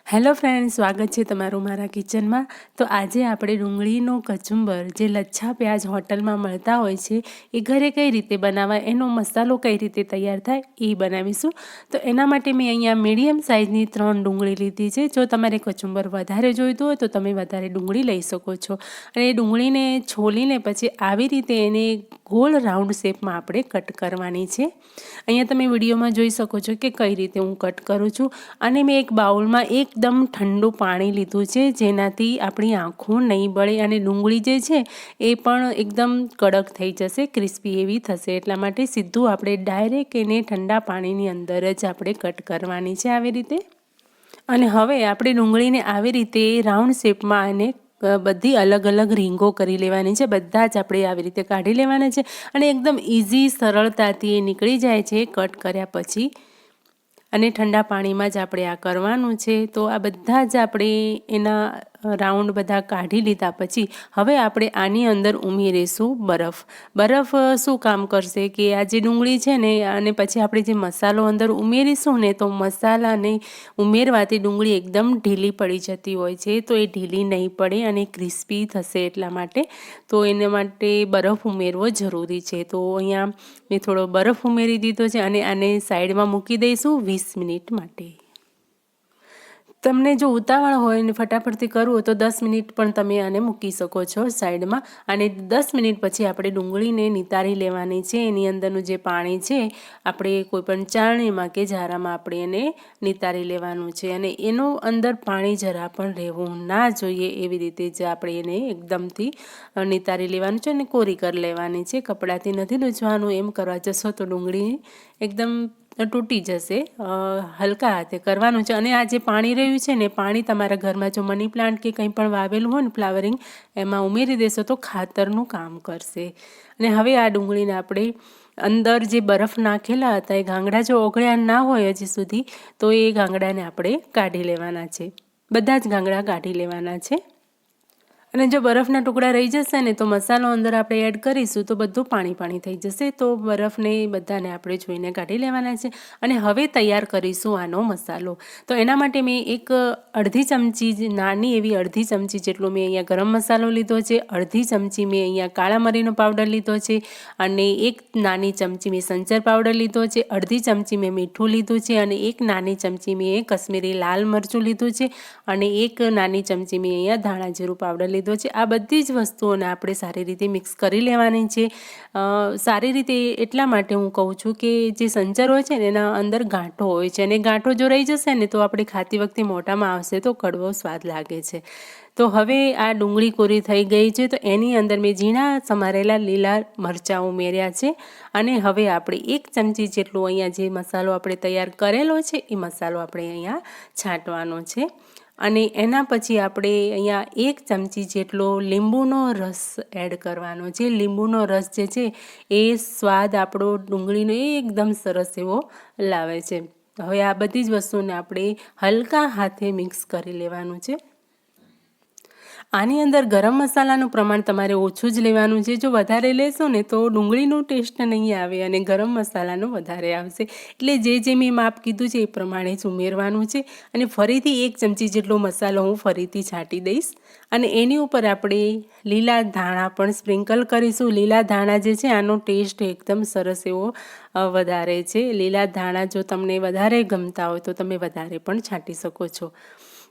Hello friend, સ્વાગત છે તમારું મારા કિચનમાં। તો આજે આપણે ડુંગળીનો કચુંબર જે લચ્છા પ્યાજ હોટલમાં મળતા હોય છે એ ઘરે કઈ રીતે બનાવાય, એનો મસાલો કઈ રીતે તૈયાર થાય એ બનાવીશું। તો એના માટે મેં અહીંયા મીડિયમ સાઇઝની 3 ડુંગળી લીધી છે। જો તમારે કચુંબર વધારે જોઈતું હોય તો તમે વધારે ડુંગળી લઈ શકો છો। અને એ ડુંગળીને છોલીને પછી આવી રીતે એને ગોળ રાઉન્ડ શેપમાં આપણે કટ કરવાની છે। અહીંયા તમે વિડીયોમાં જોઈ શકો છો કે કઈ રીતે હું કટ કરું છું। અને મેં એક બાઉલમાં એકદમ ઠંડુ પાણી લીધું છે, જેનાથી આપણી આંખો નહીં બળે અને ડુંગળી જે છે એ પણ એકદમ કડક થઈ જશે, ક્રિસ્પી એવી થશે। એટલા માટે સીધું આપણે ડાયરેક્ટ એને ઠંડા પાણીની અંદર જ આપણે કટ કરવાની છે આવી રીતે। અને હવે આપણે ડુંગળીને આવી રીતે રાઉન્ડ શેપમાં અને બધી અલગ અલગ રીંગો કરી લેવાની છે। બધા જ આપણે આવી રીતે કાઢી લેવાના છે અને એકદમ ઇઝી સરળતાથી એ નીકળી જાય છે કટ કર્યા પછી। અને ઠંડા પાણીમાં જ આપણે આ કરવાનું છે। તો આ બધા જ આપણે એના રાઉન્ડ બધા કાઢી લીધા પછી હવે આપણે આની અંદર ઉમેરીશું બરફ। બરફ શું કામ કરશે કે આ જે ડુંગળી છે ને અને પછી આપણે જે મસાલો અંદર ઉમેરીશું ને તો મસાલાને ઉમેરવાથી ડુંગળી એકદમ ઢીલી પડી જતી હોય છે, તો એ ઢીલી નહીં પડે અને ક્રિસ્પી થશે એટલા માટે। તો એના માટે બરફ ઉમેરવો જરૂરી છે। તો અહીંયા મેં થોડો બરફ ઉમેરી દીધો છે અને આને સાઈડમાં મૂકી દઈશું 20 મિનિટ માટે। તમને જો ઉતાવળ હોય ને ફટાફટથી કરવું હોય તો 10 મિનિટ પણ તમે આને મૂકી શકો છો સાઈડમાં। અને 10 મિનિટ પછી આપણે ડુંગળીને નિતારી લેવાની છે। એની અંદરનું જે પાણી છે આપણે કોઈપણ ચાળણીમાં કે ઝારામાં આપણે એને નિતારી લેવાનું છે। અને એનું અંદર પાણી જરા પણ રહેવું ના જોઈએ, એવી રીતે જ આપણે એને એકદમથી નિતારી લેવાનું છે અને કોરી કરી લેવાની છે। કપડાથી નથી લૂછવાનું, એમ કરવા જશો તો ડુંગળી એકદમ તૂટી જશે। હલકા હાથે કરવાનું છે। અને આ જે પાણી રહ્યું છે ને, પાણી તમારા ઘરમાં જો મની પ્લાન્ટ કે કંઈ પણ વાવેલું હોય ને ફ્લાવરિંગ, એમાં ઉમેરી દેશો તો ખાતરનું કામ કરશે। અને હવે આ ડુંગળીને આપણે અંદર જે બરફ નાખેલા હતા એ ગાંગડા જો ઓગળ્યા ના હોય હજી સુધી તો એ ગાંગડાને આપણે કાઢી લેવાના છે, બધા જ ગાંગડા કાઢી લેવાના છે। અને જો બરફના ટુકડા રહી જશે ને તો મસાલો અંદર આપણે એડ કરીશું તો બધું પાણી પાણી થઈ જશે। તો બરફને બધાને આપણે જોઈને કાઢી લેવાના છે। અને હવે તૈયાર કરીશું આનો મસાલો। તો એના માટે મેં એક અડધી ચમચી, નાની એવી અડધી ચમચી જેટલો મેં અહીંયા ગરમ મસાલો લીધો છે, અડધી ચમચી મેં અહીંયા કાળા મરીનો પાવડર લીધો છે, અને એક નાની ચમચી મેં સંચર પાવડર લીધો છે, અડધી ચમચી મેં મીઠું લીધું છે, અને એક નાની ચમચી મેં કશ્મીરી લાલ મરચું લીધું છે, અને એક નાની ચમચી મેં અહીંયા ધાણા જીરું પાવડર લીધો છે। આ બધી જ વસ્તુઓને આપણે સારી રીતે મિક્સ કરી લેવાની છે। સારી રીતે એટલા માટે હું કહું છું કે જે સંચર હોય છે ને એના અંદર ગાંઠો હોય છે, અને ગાંઠો જો રહી જશે ને તો આપણે ખાતી વખતે મોઢામાં આવશે તો કડવો સ્વાદ લાગે છે। તો હવે આ ડુંગળી કોરી થઈ ગઈ છે, તો એની અંદર મેં ઝીણા સમારેલા લીલા મરચાં ઉમેર્યા છે। અને હવે આપણે 1 ચમચી જેટલો અહીંયા જે મસાલો આપણે તૈયાર કરેલો છે એ મસાલો આપણે અહીંયા છાંટવાનો છે। અને એના પછી આપણે અહીંયા 1 ચમચી જેટલો લીંબુનો રસ એડ કરવાનો છે। લીંબુનો રસ જે છે એ સ્વાદ આપણો ડુંગળીનો એકદમ સરસ એવો લાવે છે। હવે આ બધી જ વસ્તુને આપણે હલકા હાથે મિક્સ કરી લેવાનું છે। આની અંદર ગરમ મસાલાનું પ્રમાણ તમારે ઓછું જ લેવાનું છે। જો વધારે લેશો ને તો ડુંગળીનો ટેસ્ટ નહીં આવે અને ગરમ મસાલાનો વધારે આવશે। એટલે જે મેં માપ કીધું છે એ પ્રમાણે જ ઉમેરવાનું છે। અને ફરીથી 1 ચમચી જેટલો મસાલો હું ફરીથી છાંટી દઈશ, અને એની ઉપર આપણે લીલા ધાણા પણ સ્પ્રિંકલ કરીશું। લીલા ધાણા જે છે આનો ટેસ્ટ એકદમ સરસ એવો વધારે છે। લીલા ધાણા જો તમને વધારે ગમતા હોય તો તમે વધારે પણ છાંટી શકો છો।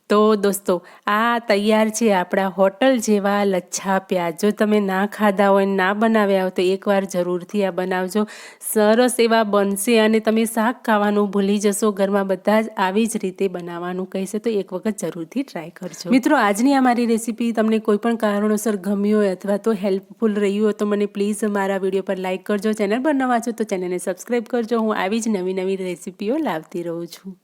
તો દોસ્તો, આ તૈયાર છે આપણા હોટલ જેવા લચ્છા પ્યાજ। જો તમે ના ખાધા હોય, ના બનાવ્યા હોય તો એકવાર જરૂરથી આ બનાવજો, સરસ એવા બનશે અને તમે શાક ખાવાનું ભૂલી જશો। ઘરમાં બધા જ આવી જ રીતે બનાવવાનું કહેશે, તો એક વખત જરૂરથી ટ્રાય કરજો। મિત્રો, આજની આ મારી રેસીપી તમને કોઈ પણ કારણોસર ગમી હોય અથવા તો હેલ્પફુલ રહી હોય તો મને પ્લીઝ મારા વિડીયો પર લાઇક કરજો। ચેનલ પર નવા છો તો ચેનલને સબસ્ક્રાઈબ કરજો। હું આવી જ નવી નવી રેસીપીઓ લાવતી રહું છું।